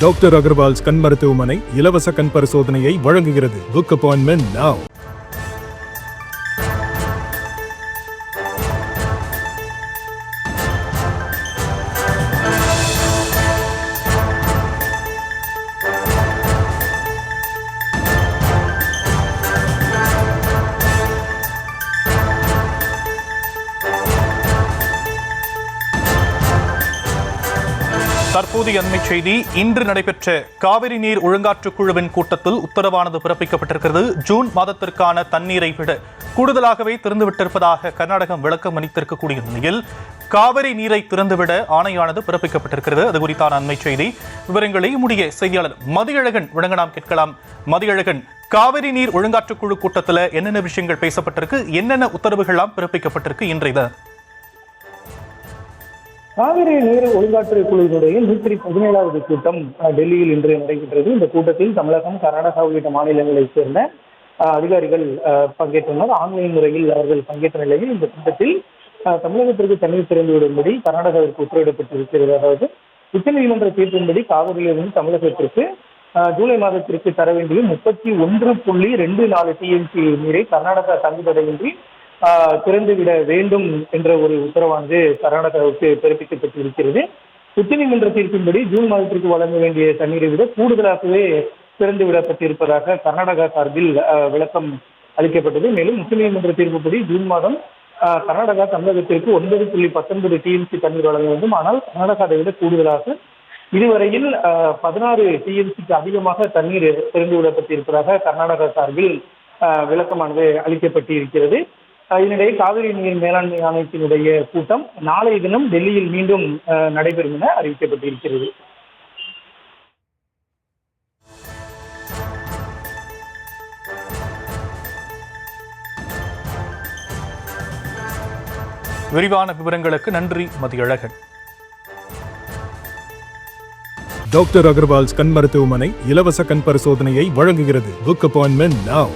Doctor Agarwal's கண் மருத்துவமனை இலவச கண் பரிசோதனையை வழங்குகிறது. Book appointment now. தற்போதைய அண்மை செய்தி. இன்று நடைபெற்ற காவிரி நீர் ஒழுங்காற்றுக் குழுவின் கூட்டத்தில் உத்தரவானது பிறப்பிக்கப்பட்டிருக்கிறது. ஜூன் மாதத்திற்கான தண்ணீரை விட கூடுதலாகவே திறந்துவிட்டிருப்பதாக கர்நாடகம் விளக்கம் அளித்திருக்கக்கூடிய நிலையில் காவிரி நீரை திறந்துவிட ஆணையானது பிறப்பிக்கப்பட்டிருக்கிறது. அது குறித்தான அண்மை செய்தி விவரங்களை நம்முடைய செய்தியாளர் மதியழகன் வழங்க நாம் கேட்கலாம். மதியழகன், காவிரி நீர் ஒழுங்காற்றுக் குழு கூட்டத்தில் என்னென்ன விஷயங்கள் பேசப்பட்டிருக்கு, என்னென்ன உத்தரவுகள்லாம் பிறப்பிக்கப்பட்டிருக்கு இன்றைய காவிரி நீர் ஒழுங்காற்று குழுவினுடைய 117வது கூட்டம் டெல்லியில் இன்று நடைபெற்றது. இந்த கூட்டத்தில் தமிழகம், கர்நாடகா உள்ளிட்ட மாநிலங்களைச் சேர்ந்த அதிகாரிகள் பங்கேற்றுள்ளனர். ஆன்லைன் முறையில் அவர்கள் பங்கேற்ற நிலையில் இந்த கூட்டத்தில் தமிழகத்திற்கு தண்ணீர் திறந்து விடும்படி கர்நாடகாவிற்கு உத்தரவிடப்பட்டிருக்கிறது. அதாவது உச்சநீதிமன்ற தீர்ப்பின்படி காவிரியிலிருந்து தமிழகத்திற்கு ஜூலை மாதத்திற்கு தர வேண்டிய 31.24 TMC நீரை கர்நாடகா தங்குதடையின்றி திறந்துவிட வேண்டும் என்ற ஒரு உத்தரவானது கர்நாடகாவுக்கு பிறப்பிக்கப்பட்டிருக்கிறது. உச்சநீதிமன்ற தீர்ப்பின்படி ஜூன் மாதத்திற்கு வழங்க வேண்டிய தண்ணீரை விட கூடுதலாகவே திறந்து விடப்பட்டிருப்பதாக கர்நாடகா சார்பில் விளக்கம் அளிக்கப்பட்டது. மேலும் உச்சநீதிமன்ற தீர்ப்புப்படி ஜூன் மாதம் கர்நாடகா தமிழகத்திற்கு 9.19 TMC தண்ணீர் வழங்க வேண்டும். ஆனால் கர்நாடகா அதை விட கூடுதலாக இதுவரையில் 16 TMCக்கு அதிகமாக தண்ணீர் திறந்து விடப்பட்டிருப்பதாக கர்நாடகா சார்பில் விளக்கமானது அளிக்கப்பட்டிருக்கிறது. இதனிடையே காவிரி நீர் மேலாண்மை ஆணையத்தினுடைய கூட்டம் நாளைய தினம் டெல்லியில் மீண்டும் நடைபெறும் என அறிவிக்கப்பட்டிருக்கிறது. விரிவான விவரங்களுக்கு நன்றி மதியழகன். டாக்டர் அகர்வால்ஸ் கண் மருத்துவமனை இலவச கண் பரிசோதனையை வழங்குகிறது. Book appointment now.